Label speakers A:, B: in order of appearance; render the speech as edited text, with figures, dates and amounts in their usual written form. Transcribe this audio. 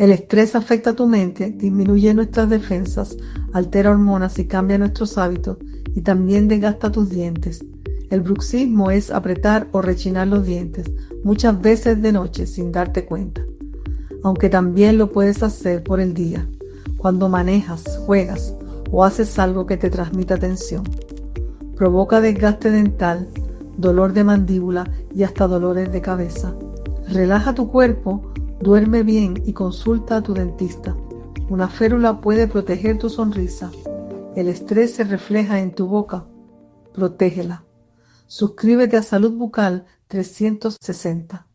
A: El estrés afecta a tu mente, disminuye nuestras defensas, altera hormonas y cambia nuestros hábitos y también desgasta tus dientes. El bruxismo es apretar o rechinar los dientes, muchas veces de noche sin darte cuenta. Aunque también lo puedes hacer por el día, cuando manejas, juegas o haces algo que te transmita tensión. Provoca desgaste dental, dolor de mandíbula y hasta dolores de cabeza. Relaja tu cuerpo, duerme bien y consulta a tu dentista. Una férula puede proteger tu sonrisa. El estrés se refleja en tu boca. Protégela. Suscríbete a Salud Bucal 360.